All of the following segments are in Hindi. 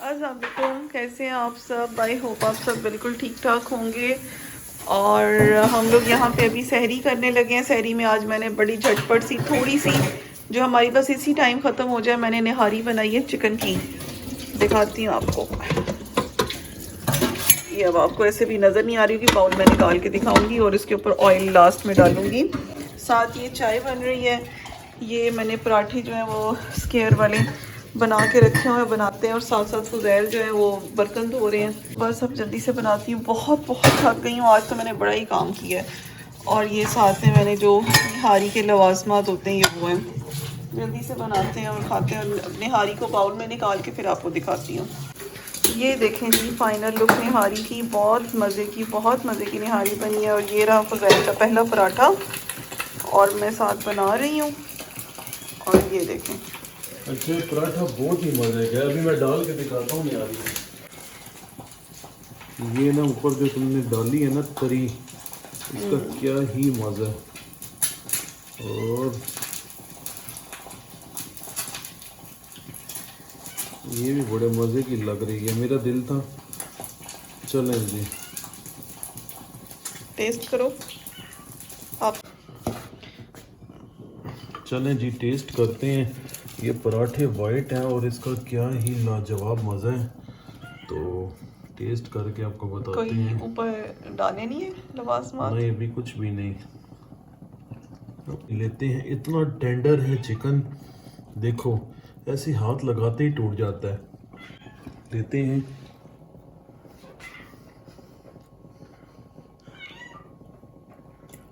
अस्सलाम वालेकुम, कैसे हैं आप सब। आई होप आप सब बिल्कुल ठीक ठाक होंगे। और हम लोग यहाँ पे अभी सहरी करने लगे हैं। सहरी में आज मैंने बड़ी झटपट सी थोड़ी सी जो हमारी बस इसी टाइम ख़त्म हो जाए, मैंने निहारी बनाई है चिकन की। दिखाती हूँ आपको। ये अब आपको ऐसे भी नज़र नहीं आ रही होगी, बाउल में निकाल के दिखाऊंगी और इसके ऊपर ऑयल लास्ट में डालूंगी। साथ ये चाय बन रही है। ये मैंने पराठे जो हैं वो स्क्वायर वाले बना के रखे हुए बनाते हैं, और साथ साथ फुज़ैल जो है वो बर्तन धो रहे हैं। बस अब जल्दी से बनाती हूँ, बहुत थक गई हूँ आज तो, मैंने बड़ा ही काम किया है। और ये साथ में मैंने जो निहारी के लवाजमात होते हैं ये वो हैं। जल्दी से बनाते हैं और खाते हैं। और निहारी को बाउल में निकाल के फिर आपको दिखाती हूँ। ये देखें जी फाइनल लुक निहारी की। बहुत मज़े की निहारी बनी है। और ये रहा फुज़ैल का पहला पराठा और मैं साथ बना रही हूँ। और ये देखें, अच्छा पराठा बहुत ही मजे का। अभी मैं डाल के दिखाता हूँ निहारी। ये ना ऊपर जो तुमने डाली है ना तरी, इसका क्या ही मज़ा है। और ये भी बड़े मज़े की लग रही है। मेरा दिल था चलें जी टेस्ट करो आप। चलें जी टेस्ट करते हैं। ये पराठे वाइट हैं और इसका क्या ही लाजवाब मज़ा है। तो टेस्ट करके आपको बताते कोई हैं। ऊपर डाले नहीं है लवाजमात? नहीं अभी कुछ भी नहीं लेते हैं। इतना टेंडर है चिकन, देखो ऐसे हाथ लगाते ही टूट जाता है। लेते हैं।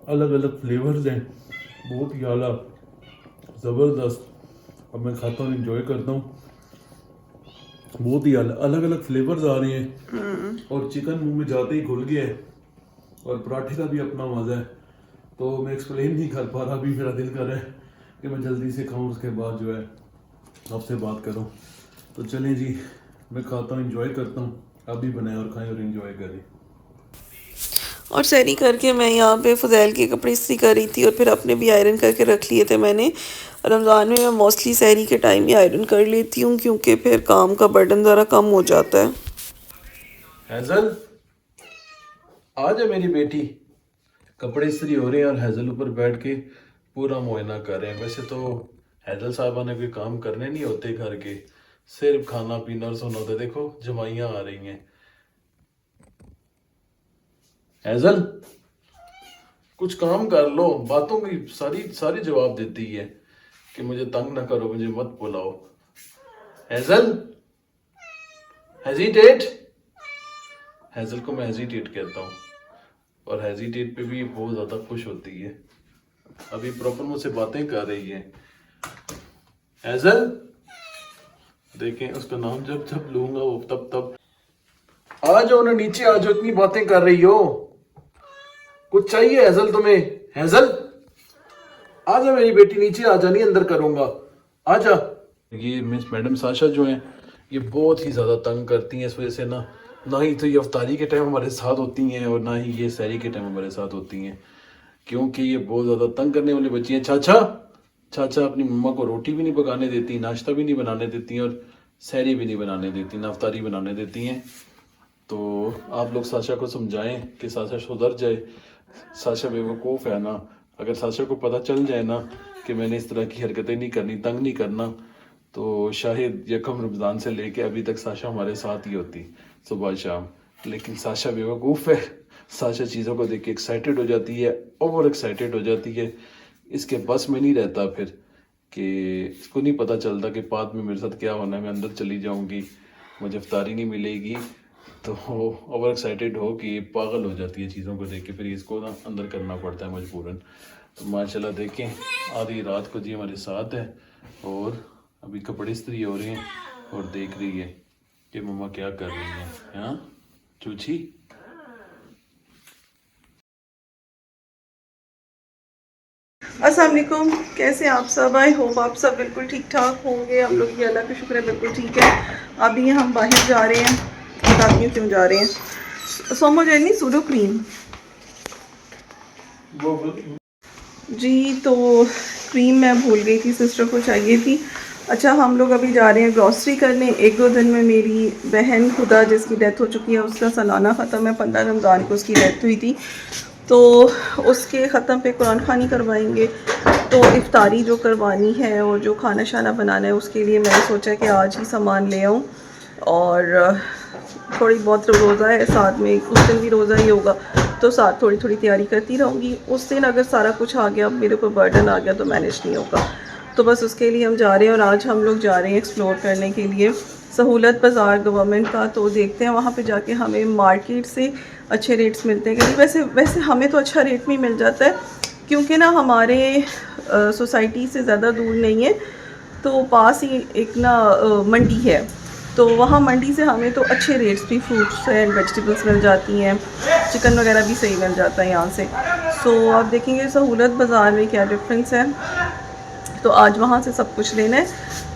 अलग अलग फ्लेवर्स हैं, बहुत ही आला ज़बरदस्त। अब मैं खाता हूँ, इंजॉय करता हूँ। बहुत ही अलग अलग फ्लेवर्स आ रहे हैं और चिकन मुंह में जाते ही घुल गया है। और पराठे का भी अपना मज़ा है। तो मैं एक्सप्लेन नहीं कर पा रहा। अभी मेरा दिल कर रहा है कि मैं जल्दी से खाऊं, उसके बाद जो है आपसे बात करूं। तो चलें जी मैं खाता हूं, इंजॉय करता हूं। आप भी बनाएं और खाएं और इंजॉय करें। और सहरी करके मैं यहाँ पे फुज़ैल के कपड़े इस्त्री कर रही थी और फिर अपने भी आयरन करके रख लिए थे मैंने। रमज़ान में मैं मोस्टली सहरी के टाइम ही आयरन कर लेती हूँ, क्योंकि फिर काम का बर्डन ज़रा कम हो जाता है। हैजल आ जा मेरी बेटी। कपड़े इस्त्री हो रहे हैं और हैजल ऊपर बैठ के पूरा मुआयना कर रहे हैं। वैसे तो हैजल साहबा ने कोई काम करने नहीं होते घर के, सिर्फ खाना पीना और सोना होता है। देखो जमाइयाँ आ रही हैं। हैजल कुछ काम कर लो, बातों की सारी सारी जवाब देती है कि मुझे तंग ना करो, मुझे मत बुलाओ। Hassle hesitate. हैजल को मैं हेजिटेट कहता हूँ और हेजिटेट पे भी बहुत ज़्यादा खुश होती है। अभी प्रॉपर मुझसे बातें कर रही है। हैजल देखें उसका नाम जब जब लूंगा वो तब तब। आ जाओ ना नीचे, आ जाओ, इतनी बातें कर रही हो। कुछ चाहिए हैजल तुम्हें? हैजल आजा मेरी बेटी, नीचे आ जा, नहीं अंदर करूंगा, आजा। ये मिस मैडम साशा जो हैं ये बहुत ही ज़्यादा तंग करती हैं। इस वजह से ना ही तो ये अफ्तारी के टाइम हमारे साथ होती हैं और ना ही ये सहरी के टाइम हमारे साथ होती हैं, क्योंकि ये बहुत ज़्यादा तंग करने वाली बच्ची हैं। चाचा चाचा अपनी मम्मा को रोटी भी नहीं पकाने देती, नाश्ता भी नहीं बनाने देती और सहरी भी नहीं बनाने देती, ना अफ्तारी बनाने देती हैं। तो आप लोग साशा को समझाएं कि साशा सुधर जाए। साशा बेवकूफ़ है ना। अगर साशा को पता चल जाए ना कि मैंने इस तरह की हरकतें नहीं करनी, तंग नहीं करना, तो शायद यकम रमज़ान से लेके अभी तक साशा हमारे साथ ही होती सुबह शाम। लेकिन साशा बेवकूफ़ है। साशा चीज़ों को देख के एक्साइटेड हो जाती है, ओवर एक्साइटेड हो जाती है। इसके बस में नहीं रहता फिर कि इसको नहीं पता चलता कि बाद में मेरे साथ क्या होना है। मैं अंदर चली जाऊंगी, मुझे इफ्तारी नहीं मिलेगी, तो ओवर एक्साइटेड हो कि पागल हो जाती है चीज़ों को देख के। फिर इसको ना अंदर करना पड़ता है मजबूरन। तो माशाल्लाह देखें आधी रात को जी हमारे साथ है और अभी कपड़े इस्त्री हो रहे हैं और देख रही है कि मम्मा क्या कर रही है। हाँ चूची। अस्सलाम वालेकुम, कैसे आप सब। आई होप आप सब बिल्कुल ठीक ठाक होंगे। हम लोग ये अल्लाह का शुक्र है बिल्कुल ठीक है। अभी हम बाहर जा रहे हैं, बताती हूँ क्यों जा रहे हैं। सोमोजेनी सूडो क्रीम जी। तो क्रीम मैं भूल गई थी, सिस्टर को चाहिए थी अच्छा, हम लोग अभी जा रहे हैं ग्रॉसरी करने। 1-2 दिन में मेरी बहन खुदा जिसकी डेथ हो चुकी है उसका सालाना ख़त्म है। 15 रमज़ान को उसकी डेथ हुई थी, तो उसके ख़त्म पे कुरान खानी करवाएंगे। तो इफ्तारी जो करवानी है और जो खाना शाना बनाना है उसके लिए मैंने सोचा कि आज ही सामान ले आऊँ। और थोड़ी बहुत रोज़ा है साथ में, उस दिन भी रोज़ा ही होगा, तो साथ थोड़ी थोड़ी तैयारी करती रहूँगी। उस दिन अगर सारा कुछ आ गया, मेरे ऊपर बर्डन आ गया तो मैनेज नहीं होगा। तो बस उसके लिए हम जा रहे हैं। और आज हम लोग जा रहे हैं एक्सप्लोर करने के लिए सहूलत बाज़ार गवर्नमेंट का। तो देखते हैं वहाँ पे जाके हमें मार्केट से अच्छे रेट्स मिलते हैं कि नहीं। वैसे हमें तो अच्छा रेट में मिल जाता है, क्योंकि ना हमारे सोसाइटी से ज़्यादा दूर नहीं है, तो पास ही एक ना मंडी है। तो वहाँ मंडी से हमें तो अच्छे रेट्स भी फ्रूट्स एंड वेजिटेबल्स मिल जाती हैं। चिकन वगैरह भी सही मिल जाता है यहाँ से। सो आप देखेंगे सहूलत बाज़ार में क्या डिफरेंस है। तो आज वहाँ से सब कुछ लेना है।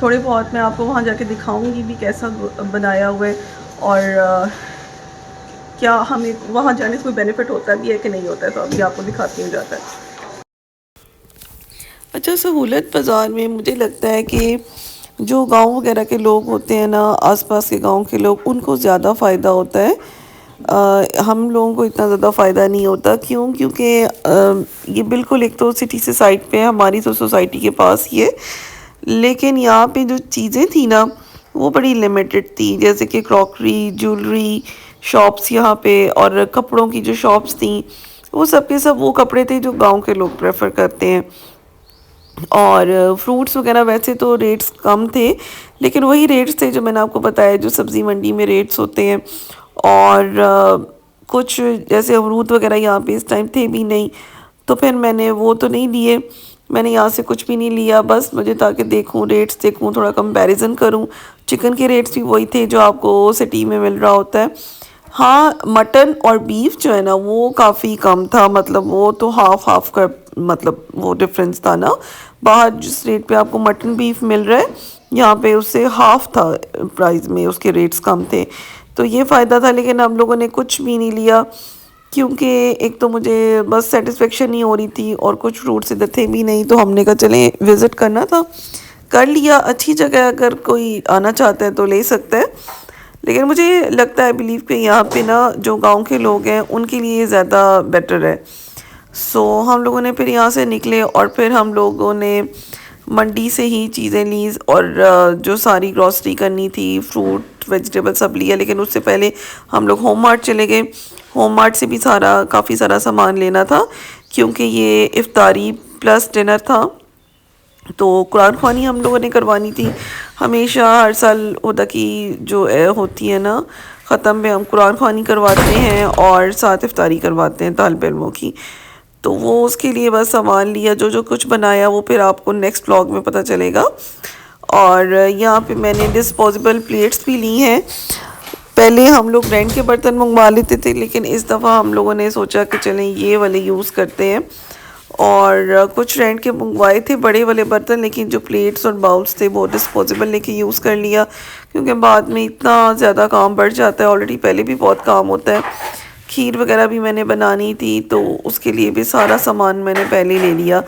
थोड़े बहुत मैं आपको वहाँ जाके दिखाऊंगी भी कैसा बनाया हुआ है, और क्या हमें वहाँ जाने से कोई बेनिफिट होता भी है कि नहीं होता है। तो अभी आपको दिखाती हूँ जाता है। अच्छा, सहूलत बाज़ार में मुझे लगता है कि जो गांव वगैरह के लोग होते हैं ना, आसपास के गांव के लोग, उनको ज़्यादा फ़ायदा होता है। हम लोगों को इतना ज़्यादा फ़ायदा नहीं होता। क्यों? क्योंकि ये बिल्कुल एक तो सिटी से साइड पे है, हमारी तो सोसाइटी के पास ही है। लेकिन यहाँ पे जो चीज़ें थी ना वो बड़ी लिमिटेड थी, जैसे कि क्रॉकरी, ज्वेलरी शॉप्स यहाँ पे, और कपड़ों की जो शॉप्स थी वो सब के सब वो कपड़े थे जो गांव के लोग प्रेफर करते हैं। और फ्रूट्स वगैरह वैसे तो रेट्स कम थे, लेकिन वही रेट्स थे जो मैंने आपको बताया जो सब्ज़ी मंडी में रेट्स होते हैं। और कुछ जैसे अमरूद वगैरह यहाँ पे इस टाइम थे भी नहीं, तो फिर मैंने वो तो नहीं लिए। मैंने यहाँ से कुछ भी नहीं लिया, बस मुझे ताकि देखूँ रेट्स, देखूँ थोड़ा कंपैरिजन करूँ। चिकन के रेट्स भी वही थे जो आपको सिटी में मिल रहा होता है। हाँ, मटन और बीफ जो है ना वो काफ़ी कम था, मतलब वो तो हाफ हाफ का, मतलब वो डिफरेंस था ना। बाहर जिस रेट पे आपको मटन बीफ मिल रहा है यहाँ पे उससे हाफ था प्राइस में, उसके रेट्स कम थे। तो ये फ़ायदा था। लेकिन हम लोगों ने कुछ भी नहीं लिया, क्योंकि एक तो मुझे बस सेटिस्फेक्शन नहीं हो रही थी और कुछ फ्रूट्स इधर थे भी नहीं। तो हमने कहा चलें, विज़िट करना था, कर लिया। अच्छी जगह, अगर कोई आना चाहता है तो ले सकता है। लेकिन मुझे लगता है, बिलीव कि यहाँ पे ना जो गांव के लोग हैं उनके लिए ज़्यादा बेटर है। सो हम लोगों ने फिर यहाँ से निकले और फिर हम लोगों ने मंडी से ही चीज़ें ली, और जो सारी ग्रॉसरी करनी थी, फ्रूट वेजिटेबल सब लिया। लेकिन उससे पहले हम लोग होम मार्ट चले गए। होम मार्ट से भी काफ़ी सारा सामान लेना था, क्योंकि ये इफ्तारी प्लस डिनर था। तो कुरान ख्वानी हम लोगों ने करवानी थी। हमेशा हर साल उदा की जो होती है ना ख़त्म में, हम कुरान ख्वानी करवाते हैं और साथ इफ्तारी करवाते हैं तालिब इल्मों की। तो वो उसके लिए बस सामान लिया, जो जो कुछ बनाया वो फिर आपको नेक्स्ट व्लॉग में पता चलेगा। और यहाँ पे मैंने डिस्पोजेबल प्लेट्स भी ली हैं। पहले हम लोग रेंट के बर्तन मंगवा लेते थे, लेकिन इस दफ़ा हम लोगों ने सोचा कि चलें ये वाले यूज़ करते हैं। और कुछ रेंट के मंगवाए थे बड़े वाले बर्तन, लेकिन जो प्लेट्स और बाउल्स थे वो डिस्पोजेबल लेके यूज़ कर लिया, क्योंकि बाद में इतना ज़्यादा काम बढ़ जाता है। ऑलरेडी पहले भी बहुत काम होता है। खीर वगैरह भी मैंने बनानी थी, तो उसके लिए भी सारा सामान मैंने पहले ले लिया।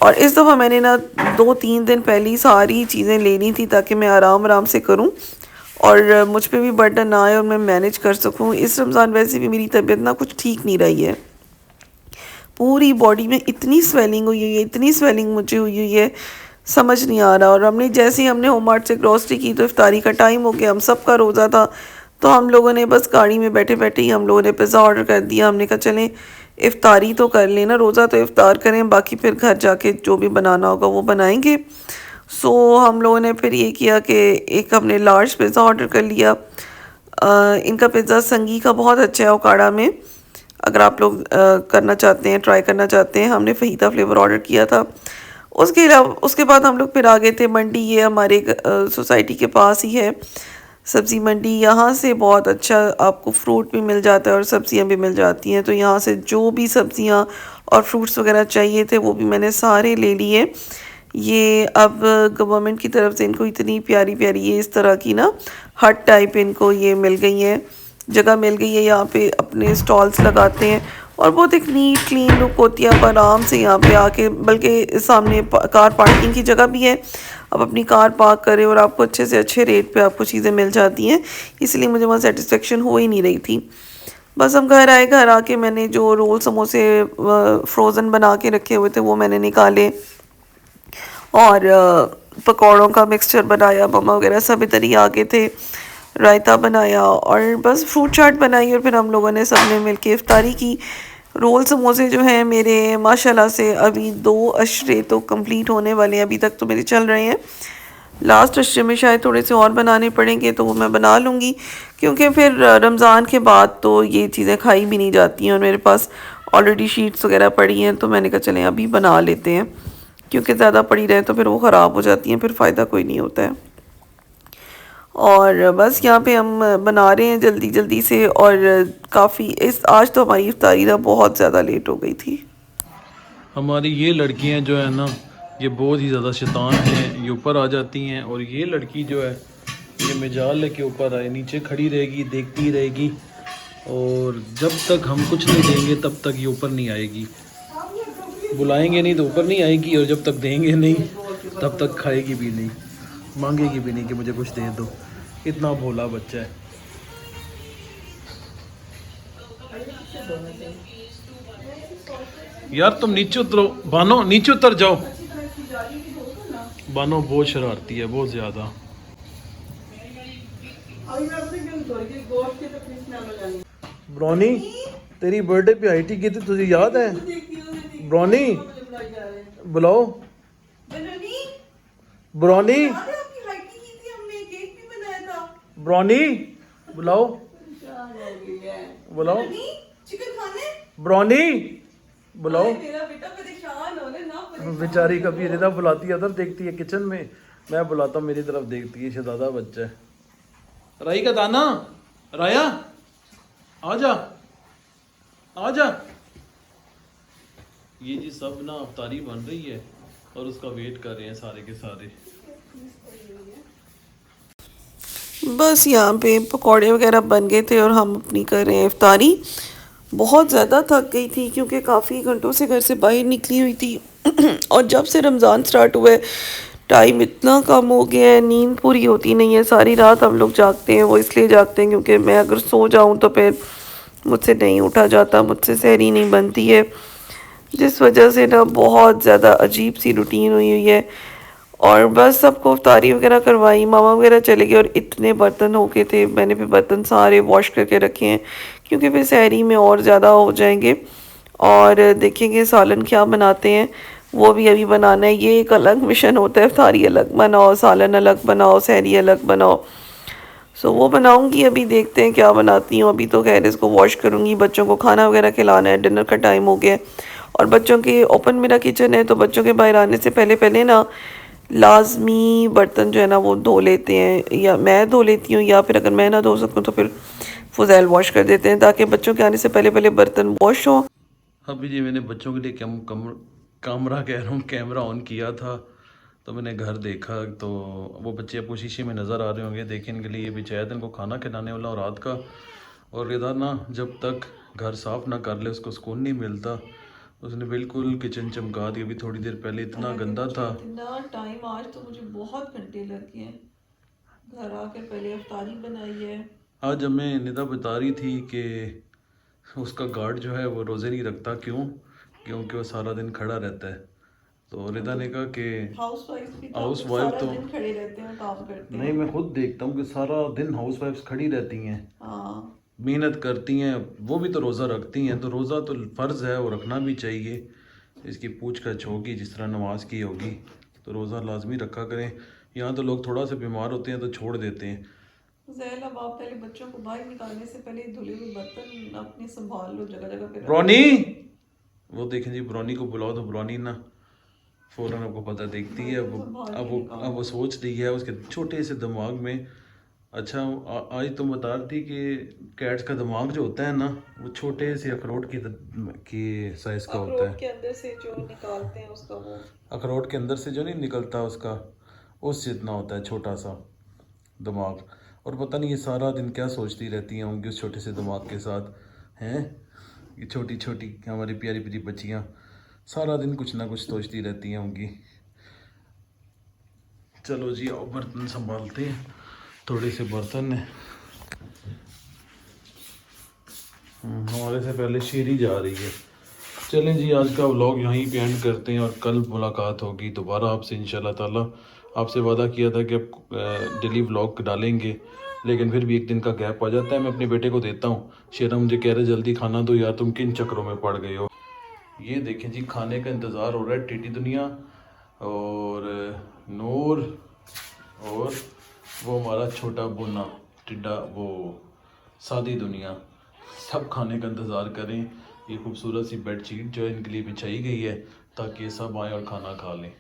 और इस दफ़ा मैंने ना 2-3 दिन पहले ही सारी चीज़ें लेनी थी, ताकि मैं आराम आराम से करूं और मुझ पे भी बर्डन ना आए और मैं मैनेज कर सकूं। इस रमज़ान वैसे भी मेरी तबीयत ना कुछ ठीक नहीं रही है। पूरी बॉडी में इतनी स्वेलिंग हुई है, इतनी स्वेलिंग मुझे हुई है, समझ नहीं आ रहा। और हमने होम मार्ट से ग्रॉसरी की तो इफ्तारी का टाइम हो गया, हम सब का रोज़ा था। तो हम लोगों ने बस गाड़ी में बैठे बैठे ही हम लोगों ने पिज़्ज़ा ऑर्डर कर दिया। हमने कहा चलें इफ्तारी तो कर लेना, रोज़ा तो इफ्तार करें, बाकी फिर घर जाके जो भी बनाना होगा वो बनाएंगे। सो हम लोगों ने फिर ये किया कि एक हमने लार्ज पिज़्ज़ा ऑर्डर कर लिया। इनका पिज़्ज़ा संगी का बहुत अच्छा है ओकाड़ा में। अगर आप लोग करना चाहते हैं, ट्राई करना चाहते हैं, हमने फहीदा फ्लेवर ऑर्डर किया था। उसके अलावा उसके बाद हम लोग फिर आ गए थे मंडी। ये हमारे सोसाइटी के पास ही है सब्ज़ी मंडी। यहाँ से बहुत अच्छा आपको फ्रूट भी मिल जाता है और सब्ज़ियाँ भी मिल जाती हैं। तो यहाँ से जो भी सब्ज़ियाँ और फ्रूट्स वगैरह चाहिए थे वो भी मैंने सारे ले लिए। ये अब गवर्नमेंट की तरफ से इनको इतनी प्यारी प्यारी ये इस तरह की ना हट टाइप इनको ये मिल गई है, जगह मिल गई है। यहाँ पे अपने स्टॉल्स लगाते हैं और बहुत एक नीट क्लीन लुक होती है। आप आराम से यहाँ पे आके, बल्कि सामने कार पार्किंग की जगह भी है, आप अपनी कार पार्क करें और आपको अच्छे से अच्छे रेट पे आपको चीज़ें मिल जाती हैं, इसलिए मुझे वहाँ सेटिस्फेक्शन हो ही नहीं रही थी। बस हम घर आए, घर आके मैंने जो रोल समोसे फ्रोज़न बना के रखे हुए थे वो मैंने निकाले और पकौड़ों का मिक्सचर बनाया, मम्मा वगैरह सब इधर ही आ गए थे, रायता बनाया और बस फ्रूट चाट बनाई और फिर हम लोगों ने सबने मिलके इफ्तारी की। रोल समोसे जो हैं मेरे माशाल्लाह से अभी 2 अशरे तो कंप्लीट होने वाले हैं, अभी तक तो मेरे चल रहे हैं। लास्ट अशरे में शायद थोड़े से और बनाने पड़ेंगे तो वो मैं बना लूँगी, क्योंकि फिर रमज़ान के बाद तो ये चीज़ें खाई भी नहीं जाती हैं और मेरे पास ऑलरेडी शीट्स वगैरह पड़ी हैं, तो मैंने कहा चलें अभी बना लेते हैं, क्योंकि ज़्यादा पड़ी रहे तो फिर वो ख़राब हो जाती हैं, फिर फ़ायदा कोई नहीं होता है। और बस यहाँ पे हम बना रहे हैं जल्दी जल्दी से, और काफ़ी आज तो हमारी इफ्तारी ना बहुत ज़्यादा लेट हो गई थी। हमारी ये लड़कियां जो है ना, ये बहुत ही ज़्यादा शैतान हैं, ये ऊपर आ जाती हैं। और ये लड़की जो है ये मिजाल लेके ऊपर आए, नीचे खड़ी रहेगी, देखती रहेगी, और जब तक हम कुछ नहीं देंगे तब तक ये ऊपर नहीं आएगी। बुलाएंगे नहीं तो ऊपर नहीं आएगी, और जब तक देंगे नहीं तब तक खाएगी भी नहीं, मांगेगी भी नहीं कि मुझे कुछ दे दो। इतना भोला बच्चा है। यार तुम नीचे उतरो बानो, नीचे उतर जाओ। बानो बहुत शरारती है, बहुत ज्यादा। ब्रॉनी तेरी बर्थडे पे आई थी, की थी तुझे याद है? ब्रॉनी बुलाओ, ब्रॉनी ब्रॉनी बुलाओ, बुलाओ ब्रॉनी बुलाओ। बेचारी कभी रिदा बुलाती है उधर देखती है किचन में, मैं बुलाता हूँ मेरी तरफ देखती है, शहजादा बच्चा है। राई का दाना, राया आजा आजा। ये जी सब ना अफ्तारी बन रही है और उसका वेट कर रहे हैं सारे के सारे। बस यहाँ पे पकौड़े वगैरह बन गए थे और हम अपनी कर रहे हैं इफ्तारी। बहुत ज़्यादा थक गई थी क्योंकि काफ़ी घंटों से घर से बाहर निकली हुई थी और जब से रमज़ान स्टार्ट हुआ है टाइम इतना कम हो गया है, नींद पूरी होती नहीं है, सारी रात हम लोग जागते हैं। वो इसलिए जागते हैं क्योंकि मैं अगर सो जाऊँ तो फिर मुझसे नहीं उठा जाता, मुझसे सहरी नहीं बनती है, जिस वजह से ना बहुत ज़्यादा अजीब सी रूटीन हुई हुई है। और बस सबको इफ्तारी वगैरह करवाई, मामा वगैरह चले गए और इतने बर्तन हो गए थे, मैंने फिर बर्तन सारे वॉश करके रखे हैं क्योंकि फिर सहरी में और ज़्यादा हो जाएंगे। और देखेंगे सालन क्या बनाते हैं, वो भी अभी बनाना है। ये एक अलग मिशन होता है, इफ्तारी अलग बनाओ, सालन अलग बनाओ, सहरी अलग बनाओ। सो वो बनाऊंगी, अभी देखते हैं क्या बनाती हूँ। अभी तो खैर इसको वॉश करूँगी, बच्चों को खाना वगैरह खिलाना है, डिनर का टाइम हो गया है। और बच्चों के ओपन मेरा किचन है तो बच्चों के बाहर आने से पहले पहले ना लाजमी बर्तन जो है ना वो धो लेते हैं, या मैं धो लेती हूँ, या फिर अगर मैं ना धो सकूँ तो फिर फुजैल वॉश कर देते हैं ताकि बच्चों के आने से पहले पहले बर्तन वॉश हो। अभी जी मैंने बच्चों के लिए कैमरा कह रहा हूँ, कैमरा ऑन किया था तो मैंने घर देखा तो वो बच्चे आपको शीशे में नज़र आ रहे होंगे, देखने के लिए भी शायद इनको खाना खिलाने वाला और रात का। और रिदा ना जब तक घर साफ़ ना कर ले उसको सुकून नहीं मिलता। उसने बिल्कुल किचन चमका दी, अभी थोड़ी देर पहले इतना गंदा था। इतना टाइम, आज तो मुझे बहुत घंटे लग गए हैं, घर आकर पहले इफ्तारी बनाई है। आज हमें निदा बता रही थी कि उसका गार्ड जो है वो रोज़े नहीं रखता, क्यों? क्योंकि वो सारा दिन खड़ा रहता है। तो रिदा ने कहा कि हाउस वाइफ भी हाउस तो वाइफ सारा तो दिन खड़े रहते हैं, काम करते नहीं, हैं। मैं खुद देखता हूँ कि सारा दिन हाउस वाइफ्स खड़ी रहती हैं, हाँ, मेहनत करती हैं, वो भी तो रोज़ा रखती हैं। तो रोज़ा तो फ़र्ज़ है, वो रखना भी चाहिए। इसकी पूछ कछ होगी जिस तरह नमाज की होगी, तो रोज़ा लाजमी रखा करें। यहाँ तो लोग थोड़ा सा बीमार होते हैं तो छोड़ देते हैं। ज़ैल अब आप पहले बच्चों को बाहर निकालने से पहले धुले हुए बर्तन अपने संभाल लो, जगह जगह पे रख। ब्रॉनी, वो देखें जी, ब्रॉनी को बुलाओ तो ब्रॉनी ना फ़ौरन आपको पता देखती है। अब वो सोच रही है उसके छोटे से दिमाग में। अच्छा आज तुम बता रही थी कि कैट्स का दिमाग जो होता है ना वो छोटे से अखरोट की साइज़ का होता है। अखरोट के अंदर से जो निकालते हैं उसका वो, अखरोट के अंदर से जो नहीं निकलता उसका, उससे इतना होता है छोटा सा दिमाग। और पता नहीं ये सारा दिन क्या सोचती रहती हैं होंगी उस छोटे से दिमाग के साथ, हैं? ये छोटी छोटी हमारी प्यारी प्यारी बच्चियाँ सारा दिन कुछ ना कुछ सोचती रहती हैं होंगी। चलो जी आओ बर्तन संभालते हैं, थोड़े से बर्तन हैं। हमारे से पहले शेरी जा रही है। चलें जी, आज का व्लॉग यहीं पे एंड करते हैं और कल मुलाकात होगी दोबारा आपसे इंशाल्लाह ताला। आपसे वादा किया था कि अब डेली व्लॉग डालेंगे, लेकिन फिर भी एक दिन का गैप आ जाता है। मैं अपने बेटे को देता हूँ, शेरा मुझे कह रहे जल्दी खाना दो यार, तुम किन चक्रों में पड़ गए हो। ये देखें जी, खाने का इंतज़ार हो रहा है। टीटी दुनिया और नूर और वो हमारा छोटा बुना टिड्डा, वो सादी दुनिया, सब खाने का इंतज़ार करें। ये खूबसूरत सी बेडशीट जो है इनके लिए बिछाई गई है ताकि ये सब आएँ और खाना खा लें।